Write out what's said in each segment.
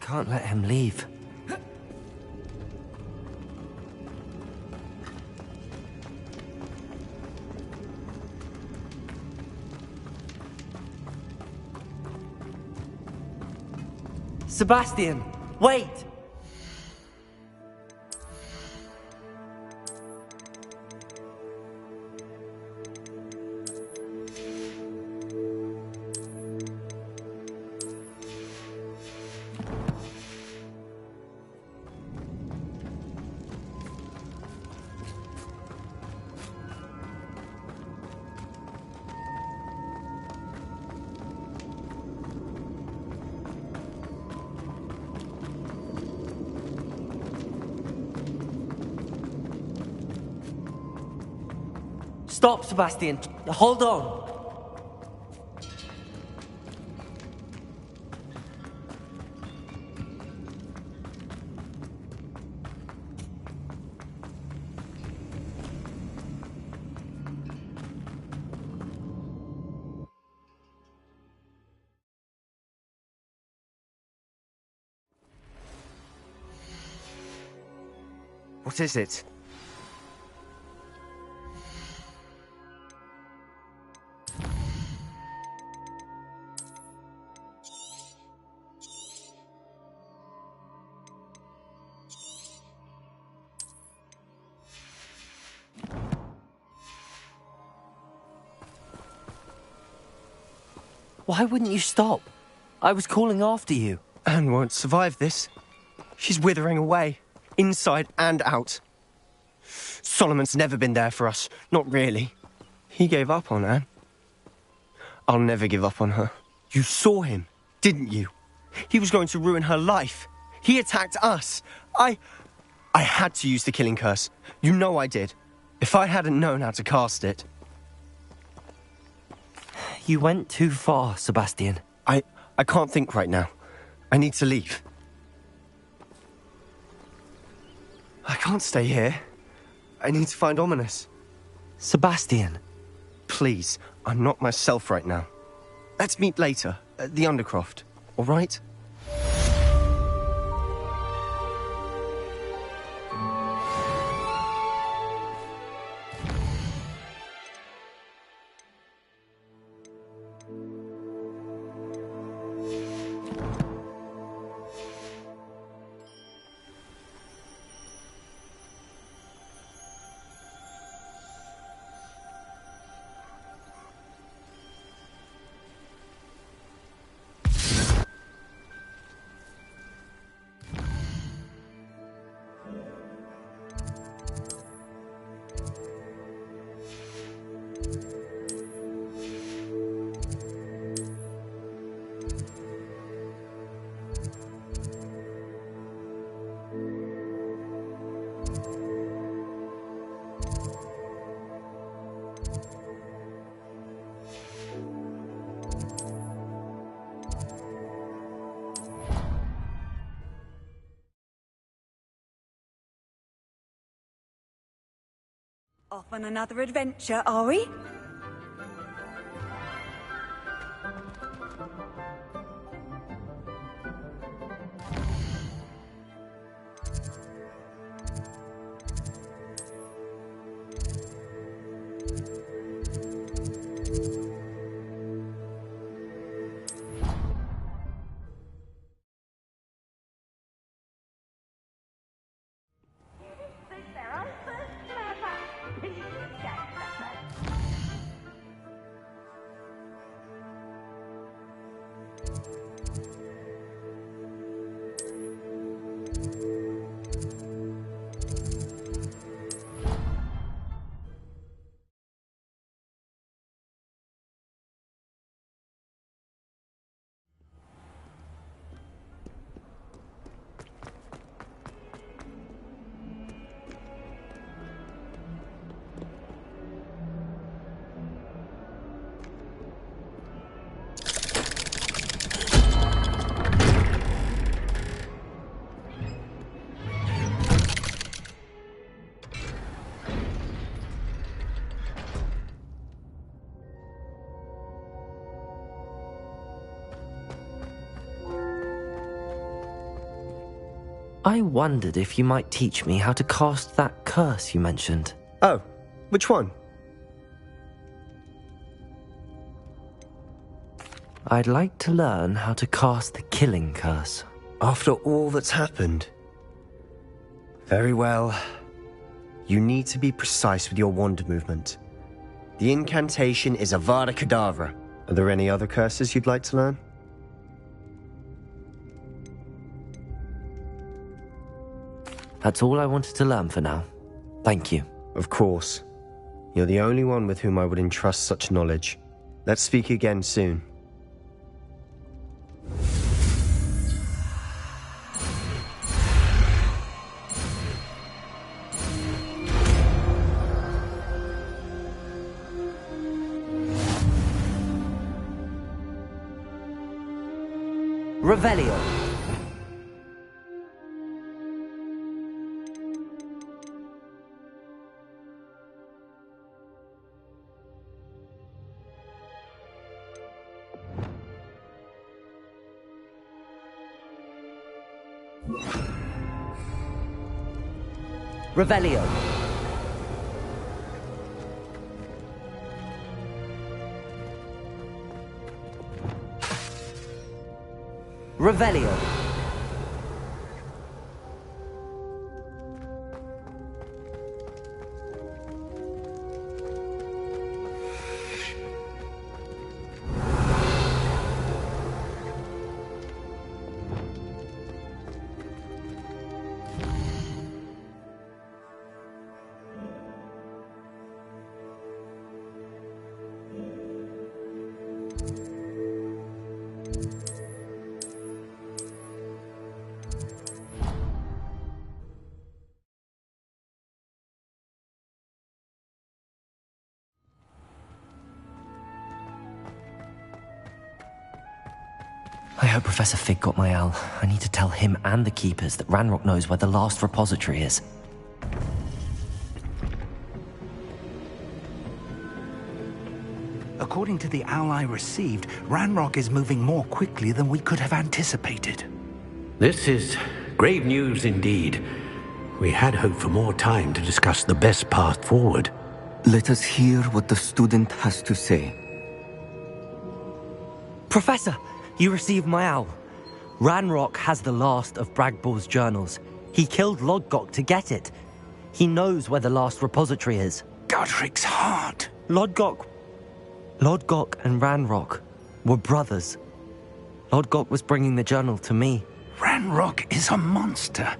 can't let him leave. Sebastian, wait! Stop, Sebastian. Hold on. What is it? Why wouldn't you stop? I was calling after you. Anne won't survive this. She's withering away, inside and out. Solomon's never been there for us, not really. He gave up on Anne. I'll never give up on her. You saw him, didn't you? He was going to ruin her life. He attacked us. I had to use the killing curse. You know I did. If I hadn't known how to cast it... You went too far, Sebastian. I can't think right now. I need to leave. I can't stay here. I need to find Ominous. Sebastian. Please, I'm not myself right now. Let's meet later, at the Undercroft, all right? Off on another adventure, are we? I wondered if you might teach me how to cast that curse you mentioned. Oh, which one? I'd like to learn how to cast the killing curse. After all that's happened? Very well. You need to be precise with your wand movement. The incantation is Avada Kedavra. Are there any other curses you'd like to learn? That's all I wanted to learn for now. Thank you. Of course. You're the only one with whom I would entrust such knowledge. Let's speak again soon. Revelio. Revelio. Revelio. I hope Professor Fig got my owl. I need to tell him and the Keepers that Ranrock knows where the last repository is. According to the owl I received, Ranrock is moving more quickly than we could have anticipated. This is grave news indeed. We had hoped for more time to discuss the best path forward. Let us hear what the student has to say. Professor, you received my owl. Ranrock has the last of Bragbor's journals. He killed Lodgok to get it. He knows where the last repository is. Godric's heart. Lodgok and Ranrock were brothers. Lodgok was bringing the journal to me. Ranrock is a monster.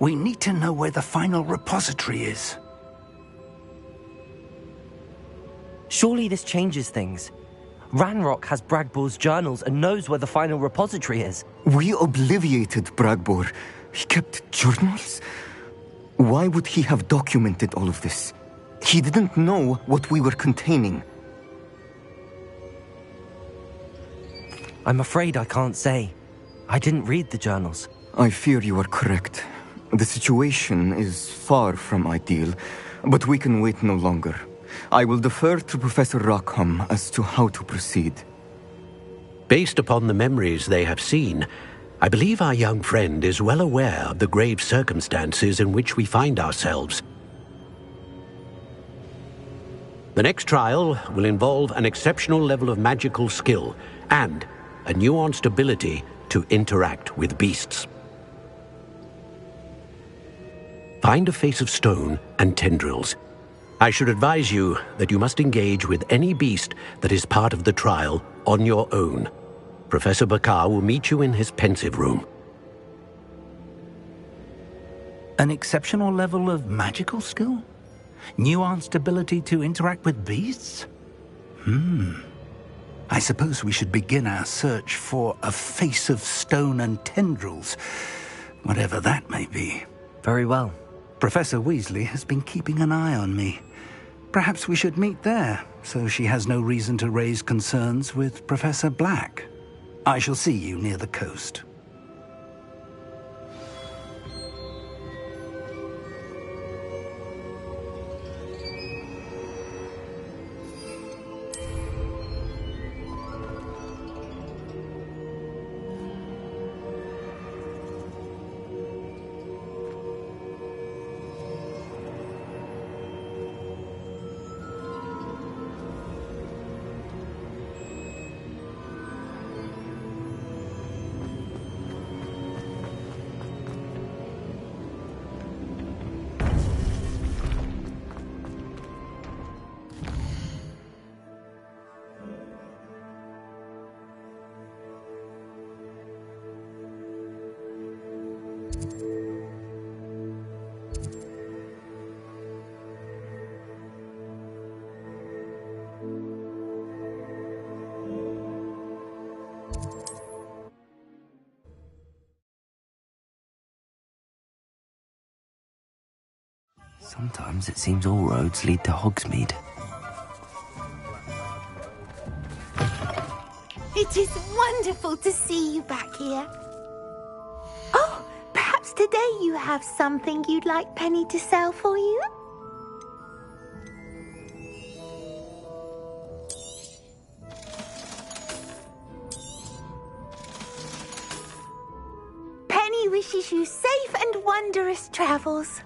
We need to know where the final repository is. Surely this changes things. Ranrock has Bragbor's journals and knows where the final repository is. We obliviated Bragbor. He kept journals? Why would he have documented all of this? He didn't know what we were containing. I'm afraid I can't say. I didn't read the journals. I fear you are correct. The situation is far from ideal, but we can wait no longer. I will defer to Professor Rockham as to how to proceed. Based upon the memories they have seen, I believe our young friend is well aware of the grave circumstances in which we find ourselves. The next trial will involve an exceptional level of magical skill and a nuanced ability to interact with beasts. Find a face of stone and tendrils. I should advise you that you must engage with any beast that is part of the trial on your own. Professor Bakar will meet you in his pensive room. An exceptional level of magical skill? Nuanced ability to interact with beasts? I suppose we should begin our search for a face of stone and tendrils, whatever that may be. Very well. Professor Weasley has been keeping an eye on me. Perhaps we should meet there, so she has no reason to raise concerns with Professor Black. I shall see you near the coast. Sometimes it seems all roads lead to Hogsmeade. It is wonderful to see you back here. Oh, perhaps today you have something you'd like Penny to sell for you? Penny wishes you safe and wondrous travels.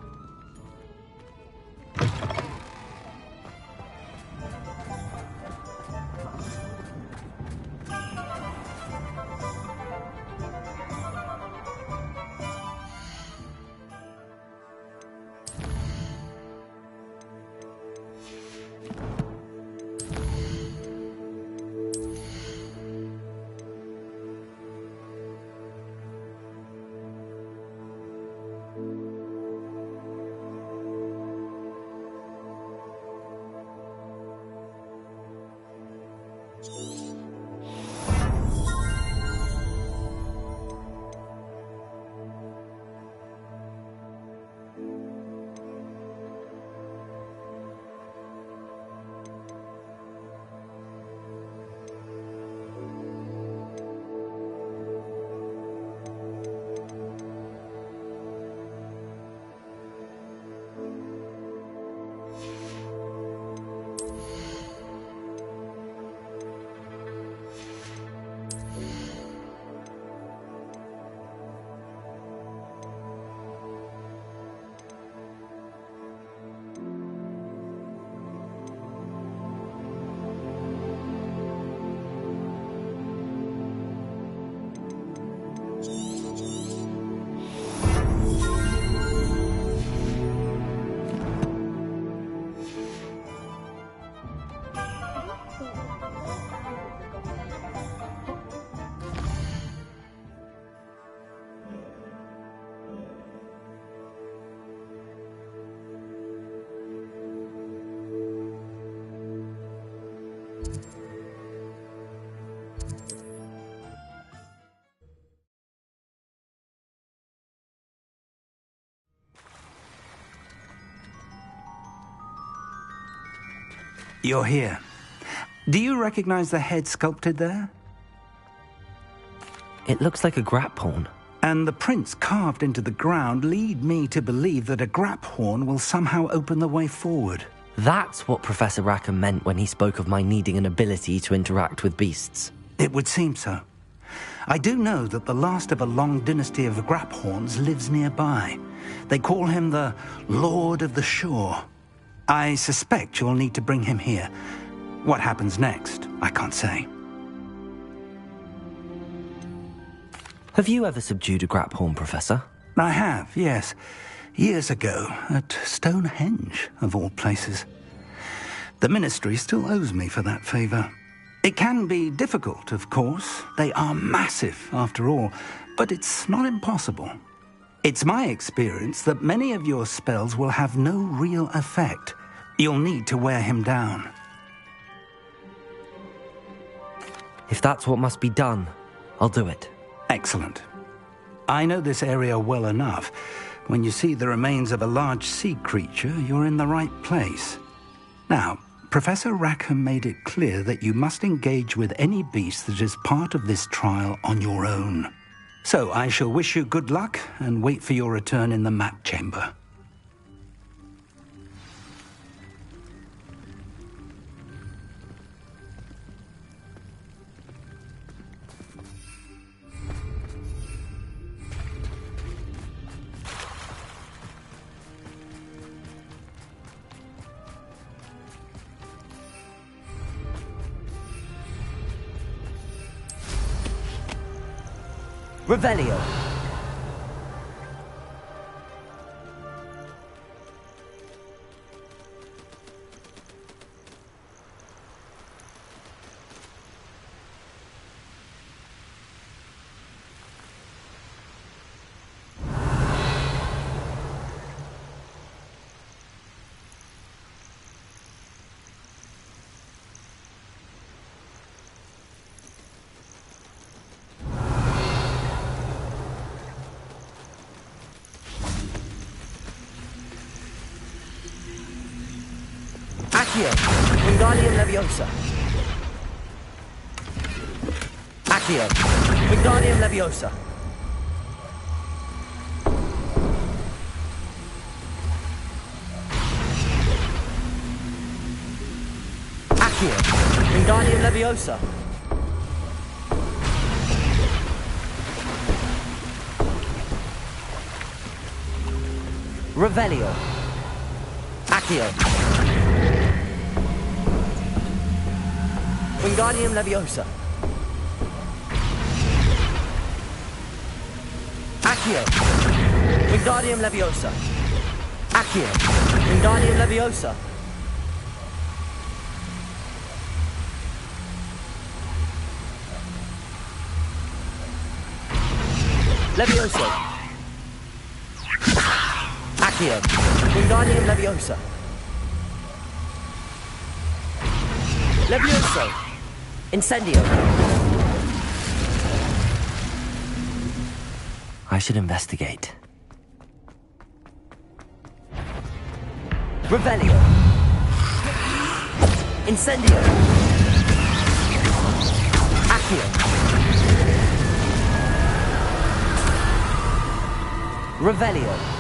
You're here. Do you recognize the head sculpted there? It looks like a grap horn. And the prints carved into the ground lead me to believe that a grap horn will somehow open the way forward. That's what Professor Rackham meant when he spoke of my needing an ability to interact with beasts. It would seem so. I do know that the last of a long dynasty of grap horns lives nearby. They call him the Lord of the Shore. I suspect you'll need to bring him here. What happens next, I can't say. Have you ever subdued a grap horn, Professor? I have, yes. Years ago, at Stonehenge, of all places. The Ministry still owes me for that favor. It can be difficult, of course. They are massive, after all, but it's not impossible. It's my experience that many of your spells will have no real effect. You'll need to wear him down. If that's what must be done, I'll do it. Excellent. I know this area well enough. When you see the remains of a large sea creature, you're in the right place. Now, Professor Rackham made it clear that you must engage with any beast that is part of this trial on your own. So I shall wish you good luck and wait for your return in the map chamber. Revelio. Accio. Wingardium Leviosa. Accio. Wingardium Leviosa. Accio. Wingardium Leviosa. Revelio. Accio. Wingardium Leviosa. Accio. Wingardium Leviosa. Accio. Wingardium Leviosa. Levioso. Accio. Wingardium Leviosa. Levioso. Incendio. I should investigate. Revelio. Incendio. Accio. Revelio.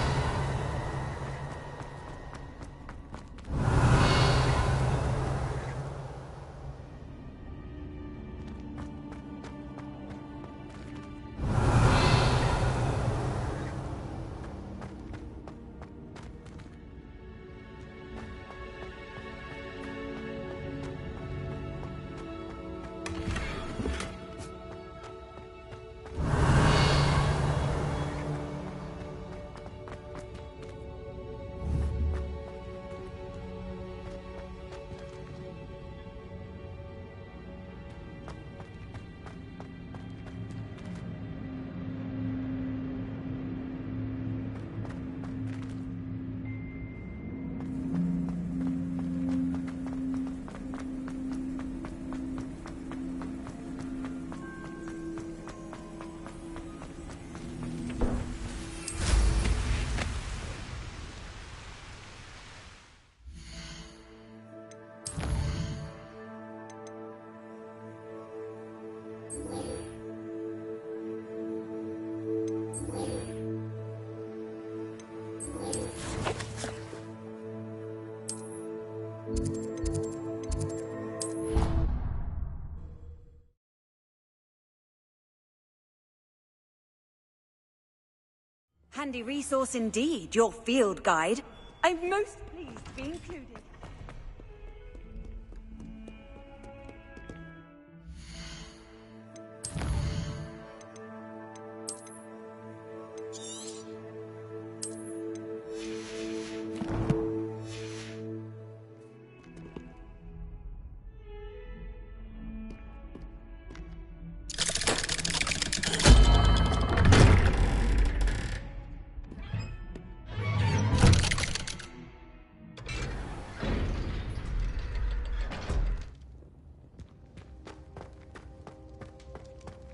Handy resource indeed, your field guide. I'm most pleased to be included.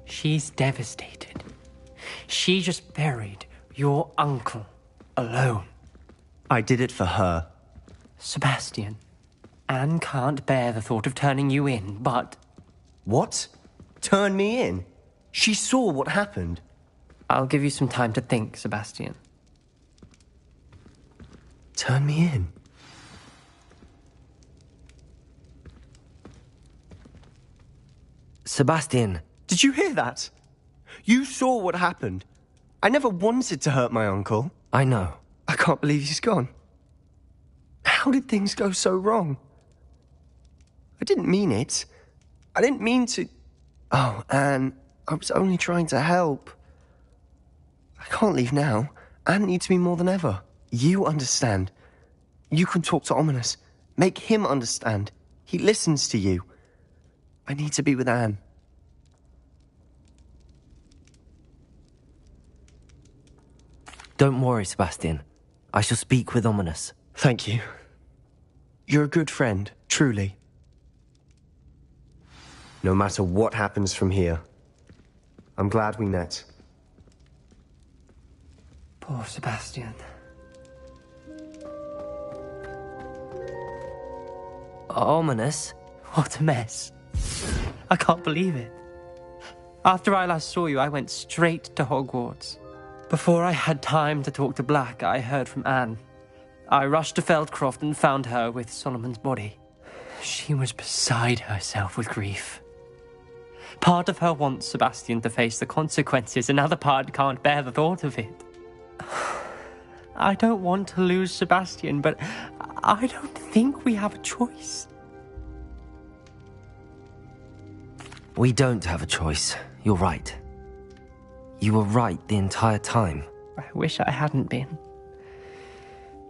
She's devastated. She just buried your uncle alone. I did it for her. Sebastian, Anne can't bear the thought of turning you in, but... What? Turn me in? She saw what happened. I'll give you some time to think, Sebastian. Turn me in? Sebastian. Did you hear that? You saw what happened. I never wanted to hurt my uncle. I know. I can't believe he's gone. How did things go so wrong? I didn't mean it. I didn't mean to... Oh, Anne, I was only trying to help. I can't leave now. Anne needs me more than ever. You understand. You can talk to Ominous. Make him understand. He listens to you. I need to be with Anne. Don't worry, Sebastian. I shall speak with Ominous. Thank you. You're a good friend, truly. No matter what happens from here, I'm glad we met. Poor Sebastian. Ominous? What a mess. I can't believe it. After I last saw you, I went straight to Hogwarts. Before I had time to talk to Black, I heard from Anne. I rushed to Feldcroft and found her with Solomon's body. She was beside herself with grief. Part of her wants Sebastian to face the consequences, another part can't bear the thought of it. I don't want to lose Sebastian, but I don't think we have a choice. We don't have a choice. You're right. You were right the entire time. I wish I hadn't been.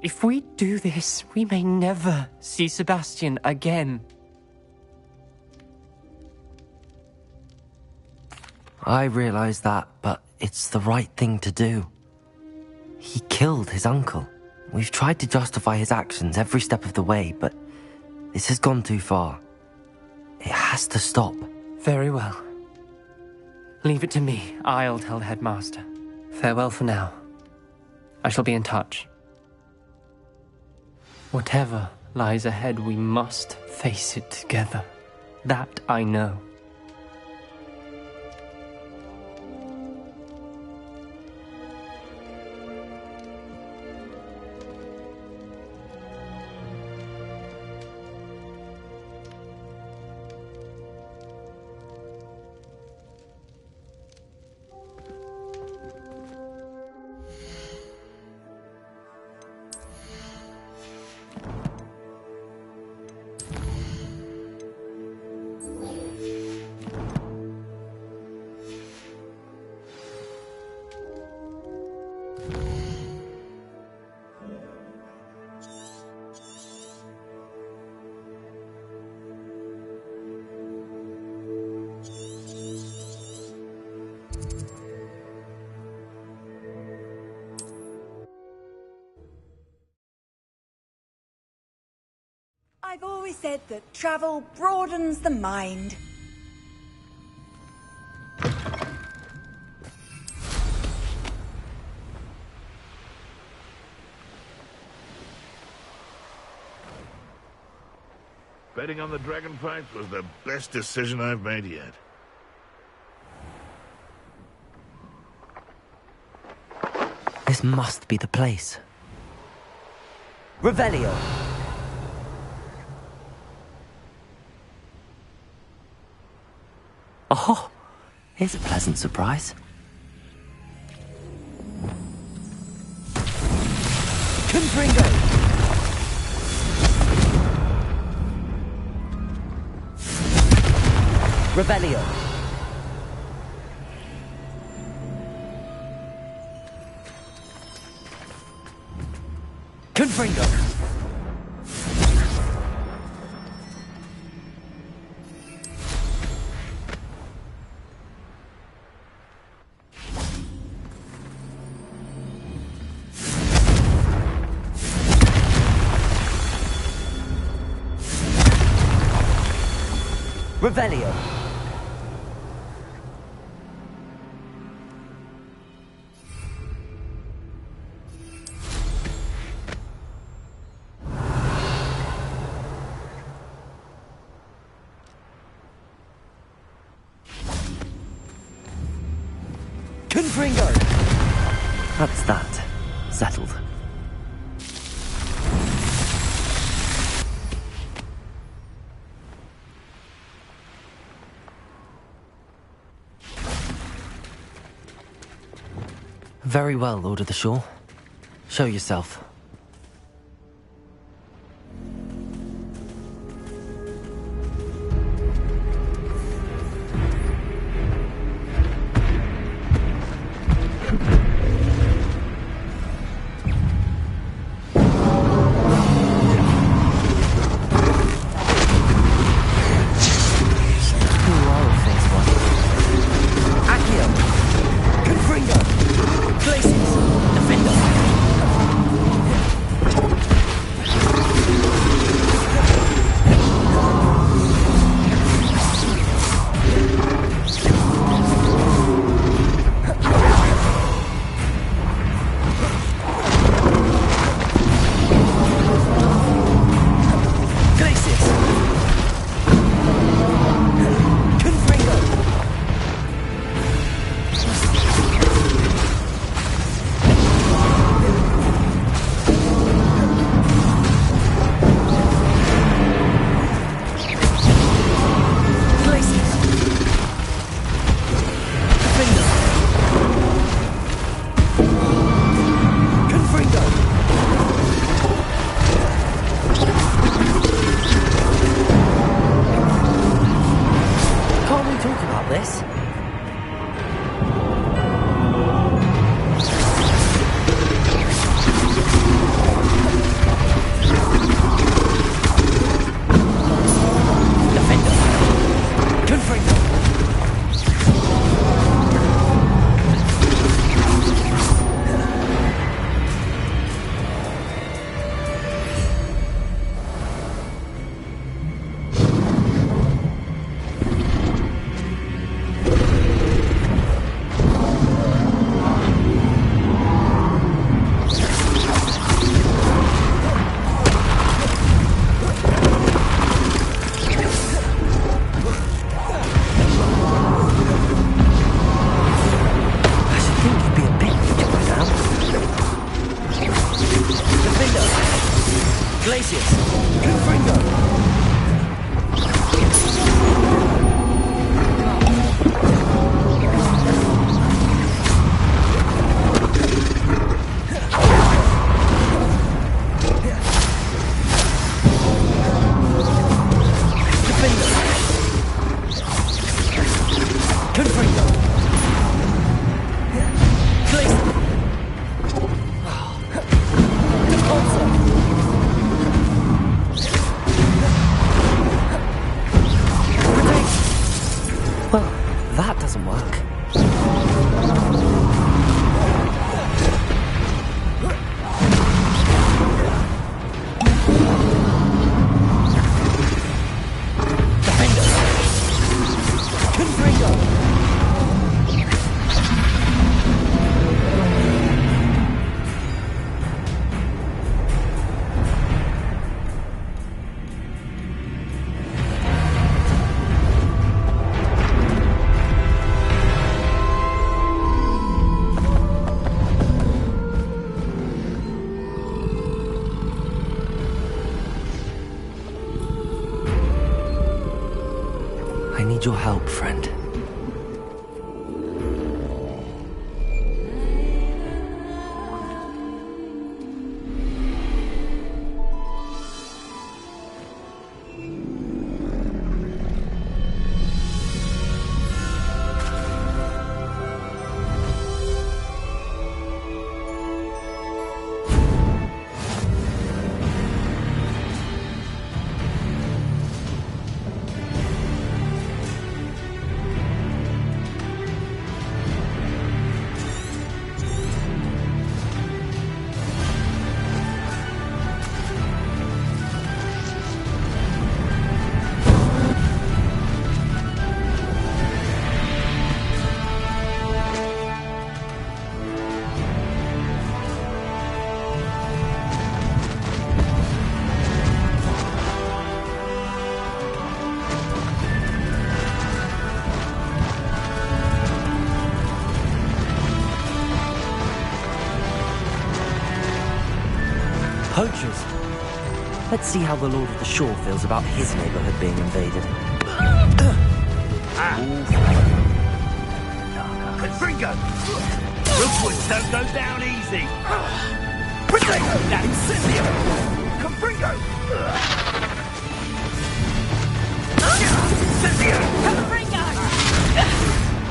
If we do this, we may never see Sebastian again. I realize that, but it's the right thing to do. He killed his uncle. We've tried to justify his actions every step of the way, but this has gone too far. It has to stop. Very well. Leave it to me. I'll tell the headmaster. Farewell for now. I shall be in touch. Whatever lies ahead, we must face it together. That I know. I've always said that travel broadens the mind. Betting on the dragon fight was the best decision I've made yet. This must be the place. Revelio! Oh, here's a pleasant surprise. Confringo! Revelio! Confringo! Revelio. Confringo. That's that. Settled. Very well, Lord of the Shore. Show yourself. this. I need your help, friend. Poachers. Let's see how the Lord of the Shore feels about his neighborhood being invaded. Confringo! Rookwood don't go down easy! Protego! That incendio! Confringo! Incendio! Confringo!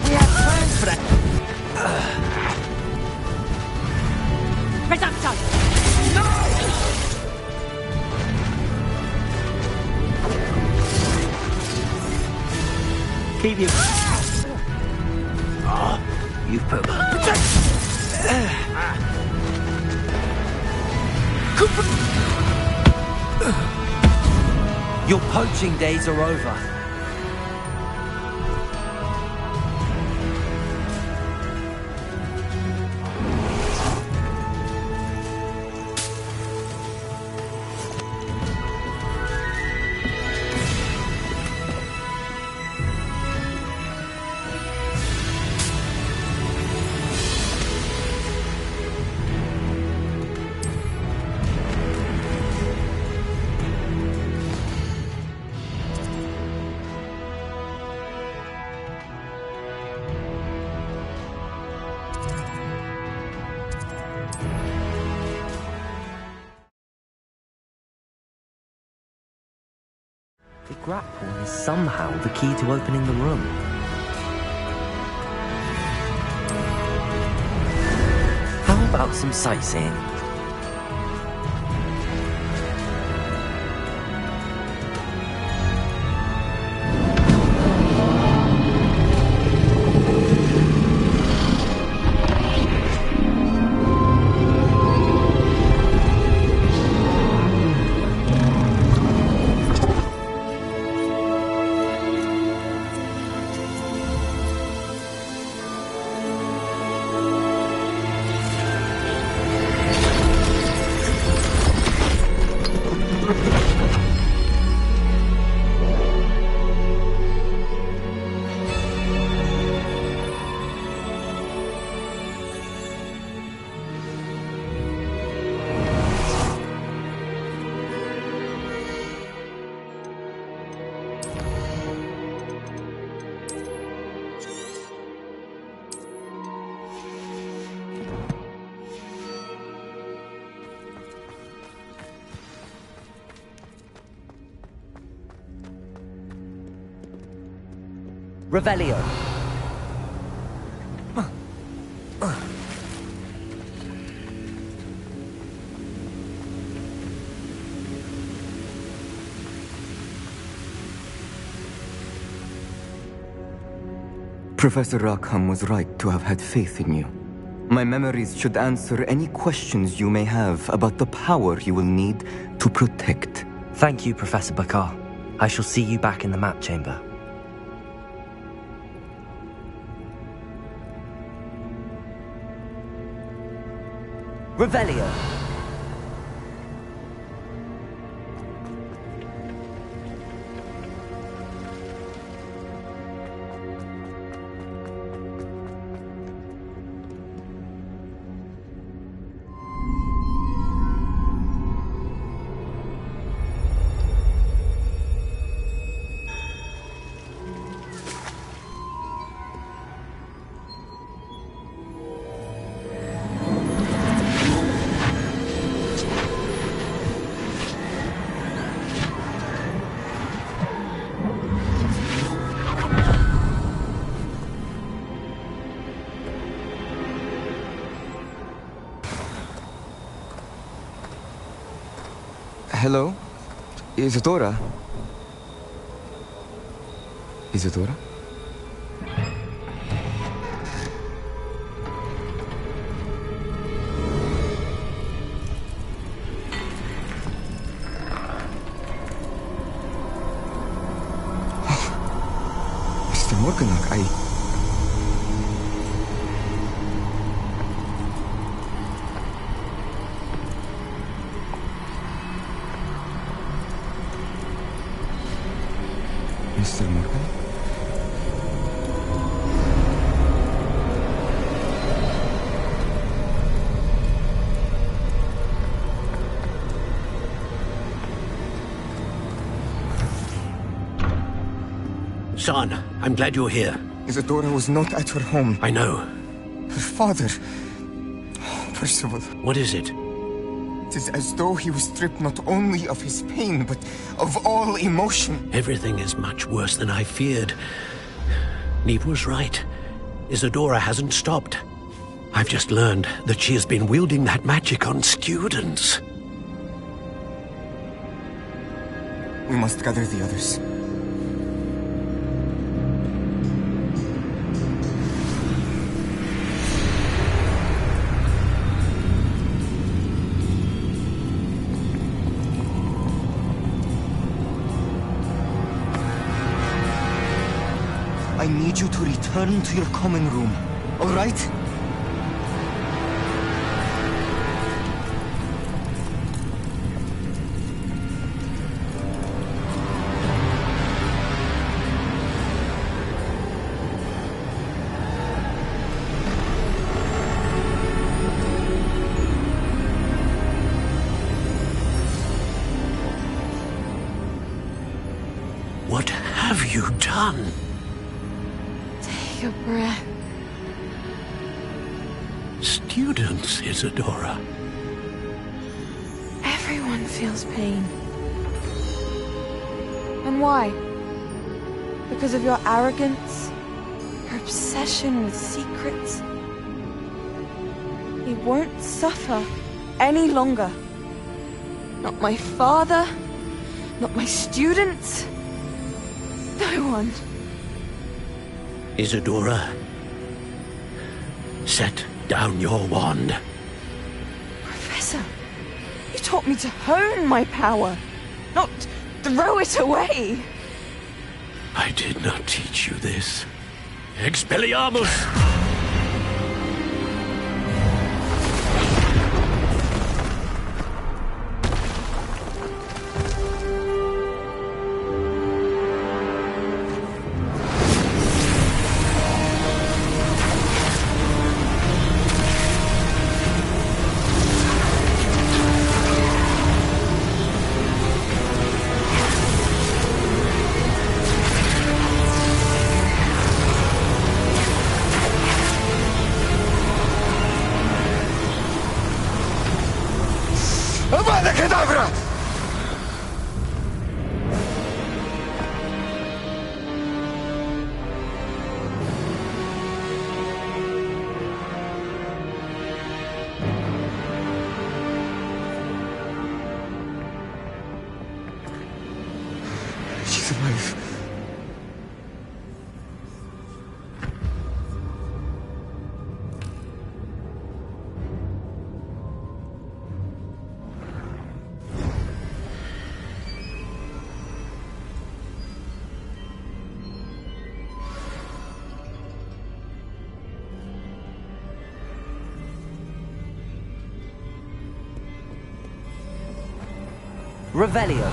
We have plans for that! Reducto! No! Keep you. You've put... Your poaching days are over. The grapple is somehow the key to opening the room. about some sightseeing? Revelio. Professor Rackham was right to have had faith in you. My memories should answer any questions you may have about the power you will need to protect. Thank you, Professor Bakar. I shall see you back in the map chamber. Revelio. Hello? Isadora? Isadora? Mr. Morganach, Mr. Morgan? Son, I'm glad you're here. Isadora was not at her home. I know. Her father... Oh, Percival. What is it? It is as though he was stripped not only of his pain, but of all emotion. Everything is much worse than I feared. Neve was right. Isadora hasn't stopped. I've just learned that she has been wielding that magic on students. We must gather the others. I need you to return to your common room, all right? What have you done? Take a breath. Students, Isadora. Everyone feels pain. And why? Because of your arrogance? Your obsession with secrets? He won't suffer any longer. Not my father, not my students, no one. Isadora, set down your wand. Professor, you taught me to hone my power, not throw it away. I did not teach you this. Expelliarmus! Avada Kedavra! She's alive. Revelio.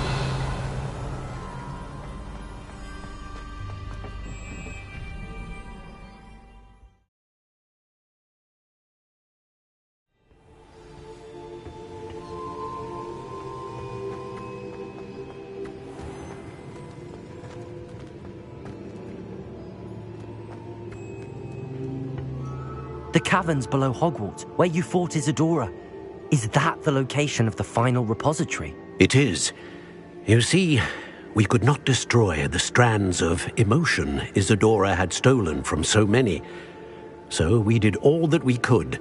The caverns below Hogwarts, where you fought Isadora. Is that the location of the final repository? It is. You see, we could not destroy the strands of emotion Isadora had stolen from so many. So we did all that we could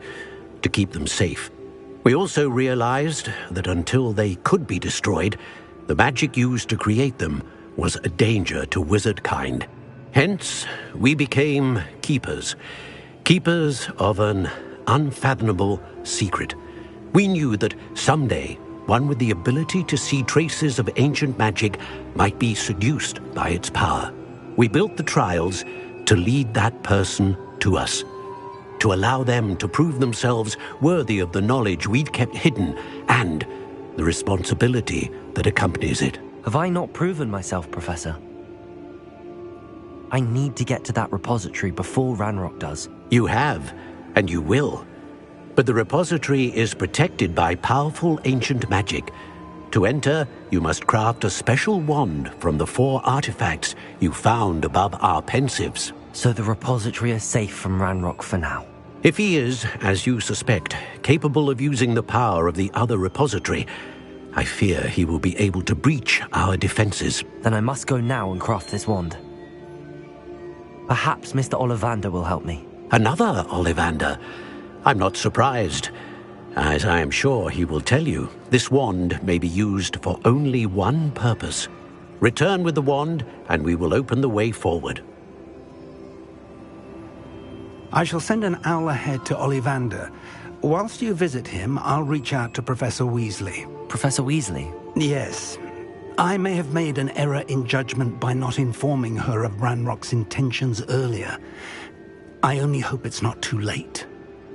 to keep them safe. We also realized that until they could be destroyed, the magic used to create them was a danger to wizard kind. Hence, we became keepers. Keepers of an unfathomable secret. We knew that someday, one with the ability to see traces of ancient magic might be seduced by its power. We built the trials to lead that person to us, to allow them to prove themselves worthy of the knowledge we'd kept hidden and the responsibility that accompanies it. Have I not proven myself, Professor? I need to get to that repository before Ranrock does. You have, and you will. But the repository is protected by powerful ancient magic. To enter, you must craft a special wand from the 4 artifacts you found above our pensives. So the repository is safe from Ranrock for now. If he is, as you suspect, capable of using the power of the other repository, I fear he will be able to breach our defenses. Then I must go now and craft this wand. Perhaps Mr. Ollivander will help me. Another Ollivander? I'm not surprised. As I am sure he will tell you, this wand may be used for only one purpose. Return with the wand, and we will open the way forward. I shall send an owl ahead to Ollivander. Whilst you visit him, I'll reach out to Professor Weasley. Professor Weasley? Yes. I may have made an error in judgment by not informing her of Ranrock's intentions earlier. I only hope it's not too late.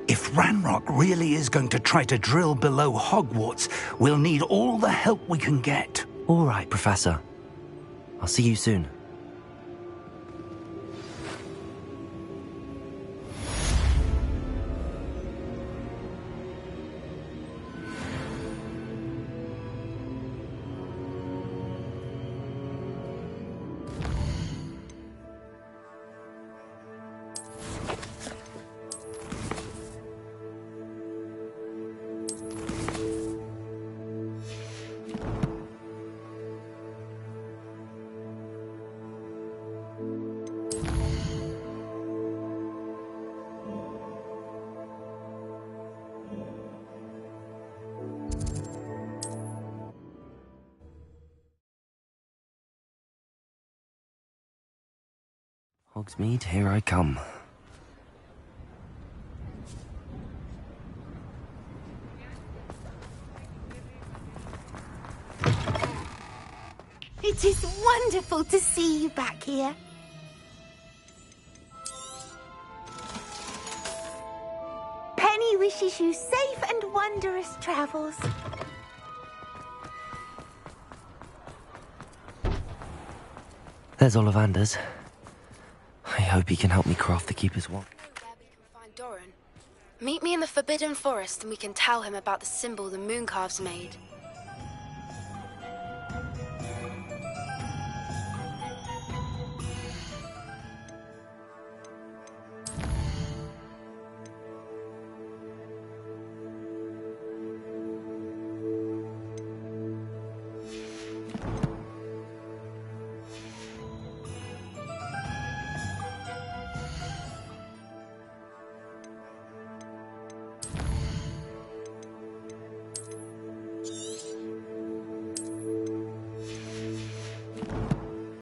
If Ranrock really is going to try to drill below Hogwarts, we'll need all the help we can get. All right, Professor. I'll see you soon. Hogsmeade, here I come. It is wonderful to see you back here. Penny wishes you safe and wondrous travels. There's Ollivander's. I hope he can help me craft the Keeper's Wand. Where we can find Doran. Meet me in the Forbidden Forest and we can tell him about the symbol the Mooncalves made.